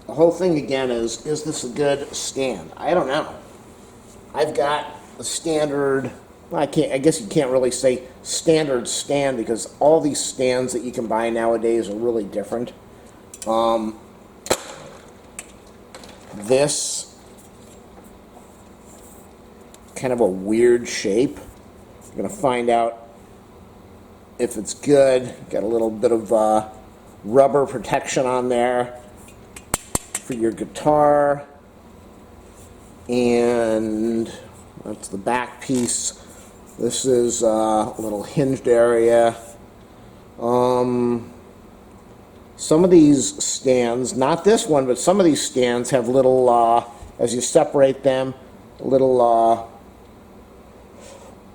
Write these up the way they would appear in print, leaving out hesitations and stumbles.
the whole thing again is this a good stand? I don't know. I've got a standard, well, I guess you can't really say standard stand because all these stands that you can buy nowadays are really different. This kind of a weird shape. I'm going to find out if it's good. Got a little bit of rubber protection on there for your guitar, and that's the back piece. This is a little hinged area. Some of these stands, not this one, but some of these stands have little, as you separate them, little,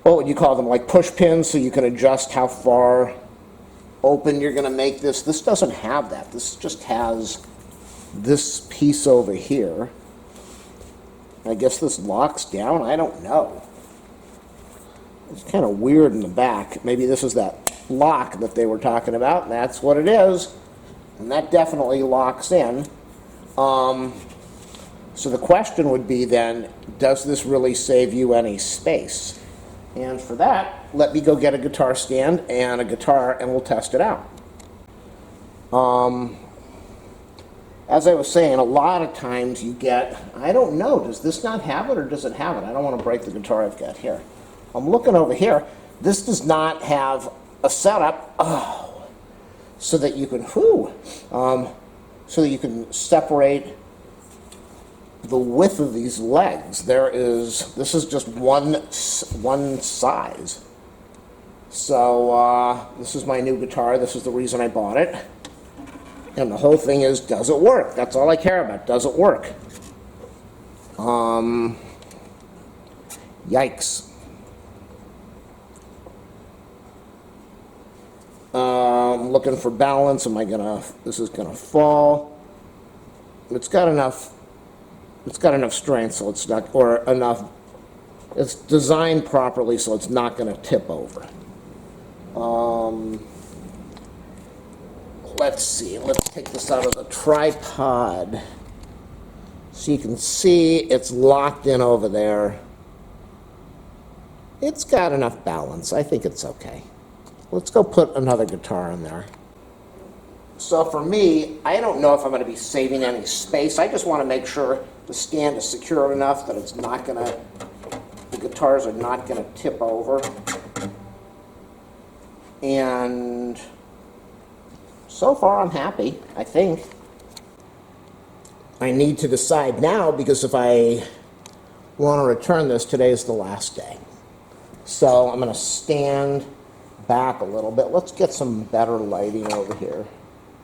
what would you call them, like push pins, so you can adjust how far open you're going to make this. This doesn't have that. This just has this piece over here. I guess this locks down. I don't know. It's kind of weird in the back. Maybe this is that lock that they were talking about, and that's what it is. And that definitely locks in. So the question would be then, does this really save you any space? And for that, let me go get a guitar stand and a guitar, and we'll test it out. As I was saying, a lot of times you get, I don't know, does this not have it or does it have it? I don't want to break the guitar I've got here. I'm looking over here. This does not have a setup, so that you can, so that you can separate the width of these legs. This is just one size. So this is my new guitar. This is the reason I bought it. And the whole thing is, does it work? That's all I care about. Does it work? Yikes. I'm looking for balance. This is gonna fall. It's got enough strength, so it's not, or enough, it's designed properly so it's not gonna tip over. Let's see, let's take this out of the tripod. So you can see it's locked in over there. It's got enough balance. I think it's okay. Let's go put another guitar in there. So for me, I don't know if I'm going to be saving any space. I just want to make sure the stand is secure enough that it's not going to, the guitars are not going to tip over. And so far I'm happy, I think. I need to decide now, because if I want to return this, today is the last day. So I'm going to stand back a little bit. Let's get some better lighting over here.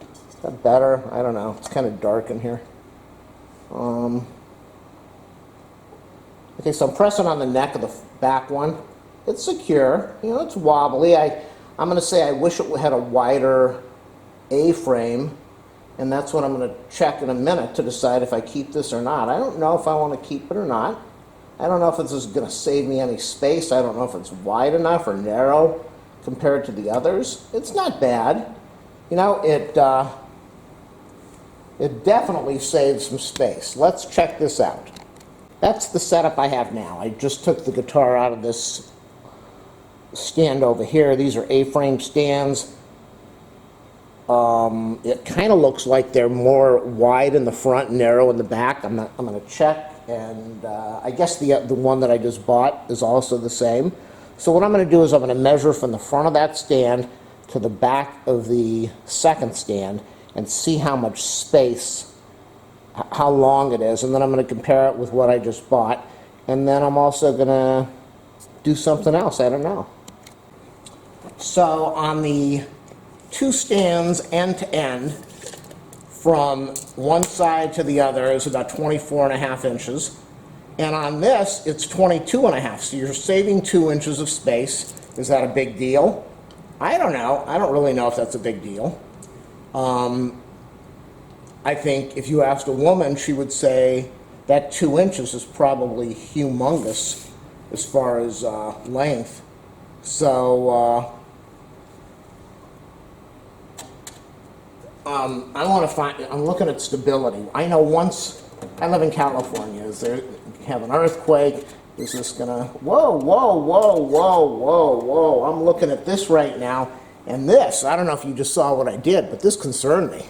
Is that better? I don't know. It's kind of dark in here. Okay, so I'm pressing on the neck of the back one. It's secure. You know, it's wobbly. I'm going to say I wish it had a wider A-frame, and that's what I'm going to check in a minute to decide if I keep this or not. I don't know if I want to keep it or not. I don't know if this is going to save me any space. I don't know if it's wide enough or narrow compared to the others. It's not bad. You know, it definitely saves some space. Let's check this out. That's the setup I have now. I just took the guitar out of this stand over here. These are A-frame stands. It kind of looks like they're more wide in the front and narrow in the back. I'm going to check, and I guess the one that I just bought is also the same. So what I'm going to do is I'm going to measure from the front of that stand to the back of the second stand and see how much space, how long it is, and then I'm going to compare it with what I just bought, and then I'm also going to do something else. I don't know. So on the two stands end to end, from one side to the other, is about 24.5 inches. And on this, it's 22.5. So you're saving 2 inches of space. Is that a big deal? I don't know. I don't really know if that's a big deal. I think if you asked a woman, she would say that 2 inches is probably humongous as far as length. So I want to find, I'm looking at stability. I know once, I live in California, is there, you have an earthquake, is this gonna, whoa, whoa, whoa, whoa, whoa, whoa. I'm looking at this right now, and this, I don't know if you just saw what I did, but this concerned me.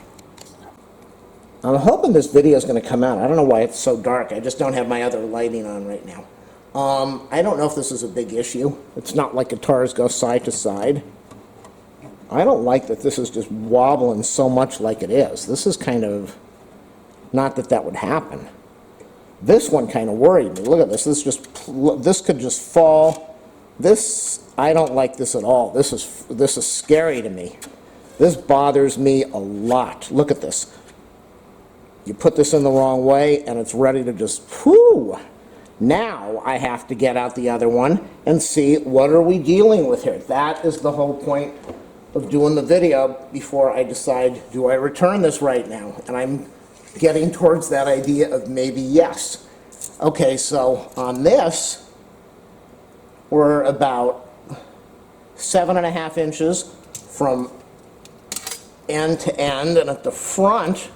I'm hoping this video is going to come out. I don't know why it's so dark. I just don't have my other lighting on right now. I don't know if this is a big issue. It's not like guitars go side to side. I don't like that this is just wobbling so much like it is. This is kind of, not that that would happen. This one kind of worried me. Look at this. This could just fall. This, I don't like this at all. This is scary to me. This bothers me a lot. Look at this. You put this in the wrong way and it's ready to just, whoo! Now I have to get out the other one and see what are we dealing with here. That is the whole point of doing the video before I decide, do I return this right now? And I'm getting towards that idea of maybe yes. Okay, so on this, we're about 7.5 inches from end to end, and at the front,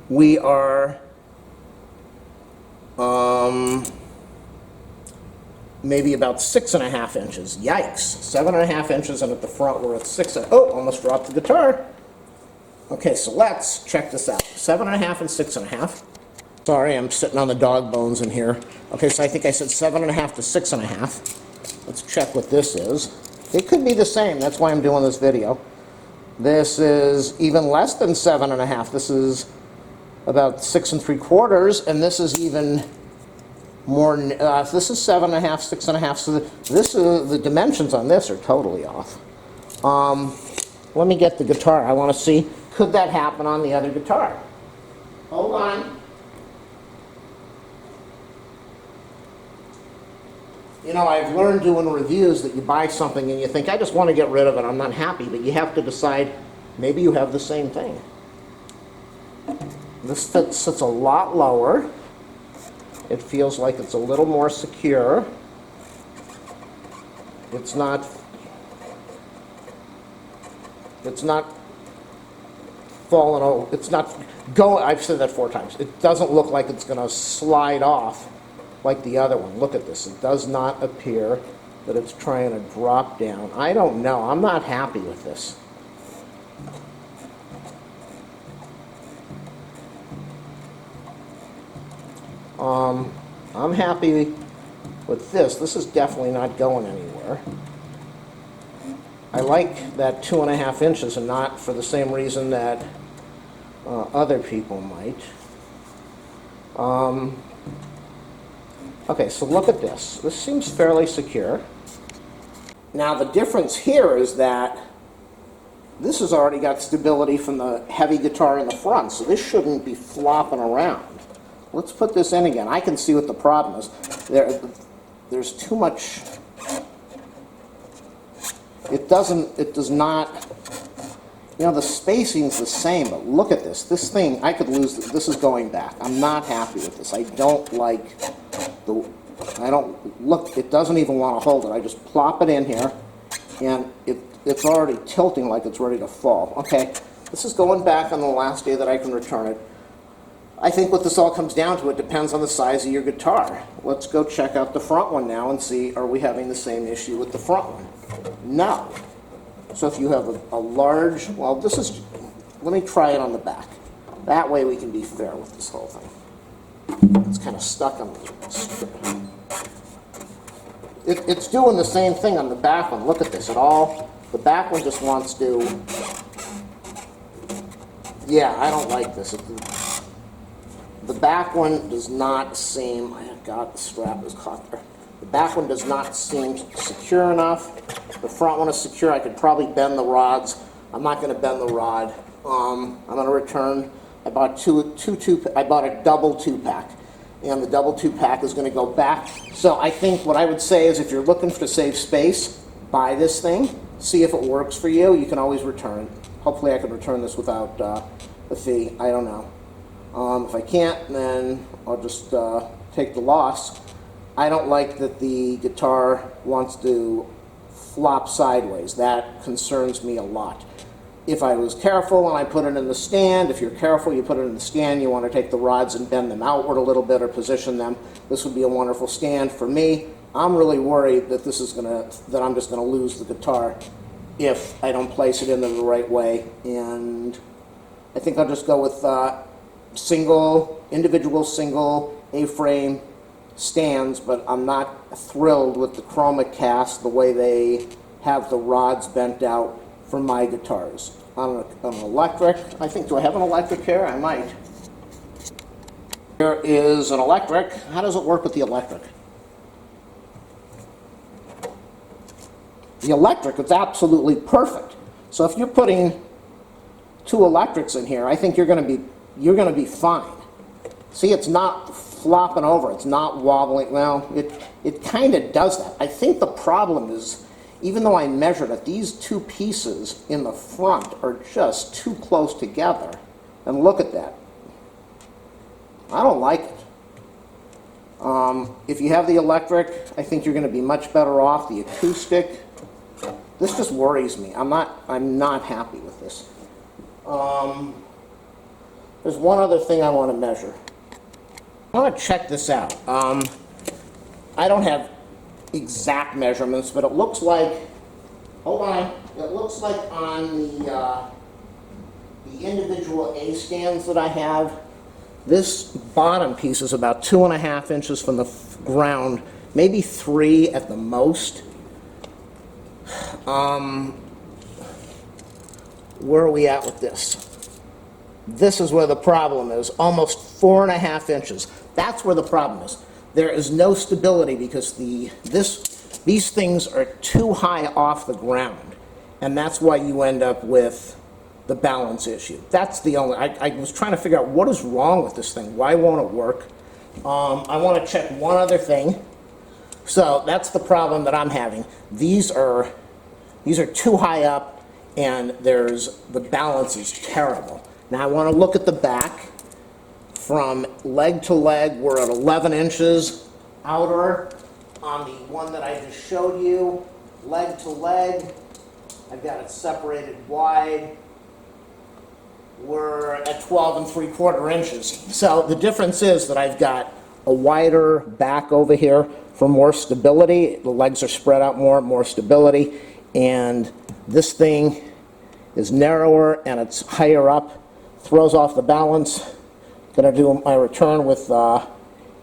we are maybe about 6.5 inches. Yikes. 7.5 inches, and at the front we're at 6. Oh, almost dropped the guitar. Okay, so let's check this out. 7.5 and 6.5. Sorry, I'm sitting on the dog bones in here. Okay, so I think I said 7.5 to 6.5. Let's check what this is. It could be the same. That's why I'm doing this video. This is even less than 7.5. This is about 6 3/4, and this is even more. This is 7.5, 6.5. So this is, the dimensions on this are totally off. Let me get the guitar. I want to see, could that happen on the other guitar? Hold on. You know, I've learned doing reviews that you buy something and you think, I just want to get rid of it, I'm not happy, but you have to decide, maybe you have the same thing. This sits a lot lower. It feels like it's a little more secure. It's not falling over. It's not going, I've said that 4 times. It doesn't look like it's going to slide off like the other one. Look at this. It does not appear that it's trying to drop down. I don't know. I'm not happy with this. I'm happy with this. This is definitely not going anywhere. I like that 2.5 inches and not for the same reason that other people might. Okay, so look at this. This seems fairly secure. Now the difference here is that this has already got stability from the heavy guitar in the front, so this shouldn't be flopping around. Let's put this in again. I can see what the problem is. There's too much. It does not, you know, the spacing's the same, but look at this. This thing, I could lose, this is going back. I'm not happy with this. I don't like look, it doesn't even want to hold it. I just plop it in here, and it's already tilting like it's ready to fall. Okay, this is going back on the last day that I can return it. I think what this all comes down to, it depends on the size of your guitar. Let's go check out the front one now and see, are we having the same issue with the front one? No. So if you have a large, well, this is, let me try it on the back. That way we can be fair with this whole thing. It's kind of stuck on the strip. It's doing the same thing on the back one. Look at this. The back one just wants to, yeah, I don't like this. The back one does not seem, God, the strap is caught there. The back one does not seem secure enough. The front one is secure. I could probably bend the rods. I'm not going to bend the rod. I'm going to return. I bought I bought a double 2-pack, and the double 2-pack is going to go back. So I think what I would say is, if you're looking to save space, buy this thing. See if it works for you. You can always return it. Hopefully, I can return this without a fee. I don't know. If I can't, then I'll just take the loss. I don't like that the guitar wants to flop sideways. That concerns me a lot. if I was careful and I put it in the stand, if you're careful, you put it in the stand, you want to take the rods and bend them outward a little bit or position them, this would be a wonderful stand. For me, I'm really worried that that I'm just gonna lose the guitar if I don't place it in the right way, and I think I'll just go with individual single A-frame stands, but I'm not thrilled with the ChromaCast, the way they have the rods bent out for my guitars. On an electric, I think, do I have an electric here? I might. Here is an electric. How does it work with the electric? The electric is absolutely perfect. So if you're putting two electrics in here, I think you're going to be fine. See, it's not flopping over. It's not wobbling. Well, it kind of does that. I think the problem is, even though I measured it, these two pieces in the front are just too close together. And look at that. I don't like it. If you have the electric, I think you're going to be much better off. The acoustic, this just worries me. I'm not happy with this. There's one other thing I want to measure. I want to check this out. I don't have exact measurements, but it looks like, hold on, it looks like on the individual A stands that I have, this bottom piece is about 2.5 inches from the ground, maybe 3 at the most. Where are we at with this? This is where the problem is, almost 4.5 inches. That's where the problem is. There is no stability because these things are too high off the ground, and that's why you end up with the balance issue. That's the only, I was trying to figure out what is wrong with this thing. Why won't it work? I want to check one other thing. So that's the problem that I'm having. These are too high up, and the balance is terrible. Now I want to look at the back. From leg to leg, we're at 11 inches outer on the one that I just showed you. Leg to leg, I've got it separated wide. We're at 12 3/4 inches. So the difference is that I've got a wider back over here for more stability. The legs are spread out more stability. And this thing is narrower and it's higher up, throws off the balance. Going to do my return with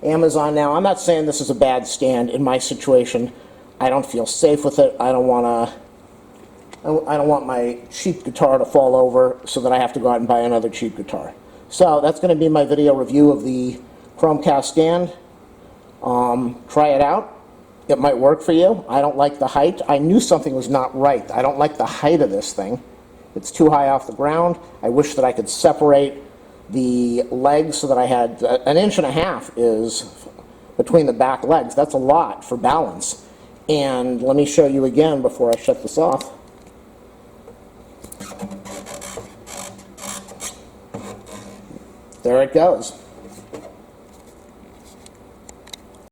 Amazon now. I'm not saying this is a bad stand. In my situation, I don't feel safe with it. I don't want my cheap guitar to fall over so that I have to go out and buy another cheap guitar. So that's going to be my video review of the ChromaCast stand. Try it out. It might work for you. I don't like the height. I knew something was not right. I don't like the height of this thing. It's too high off the ground. I wish that I could separate the legs so that I had 1.5 inches is between the back legs. That's a lot for balance. And let me show you again before I shut this off. There it goes.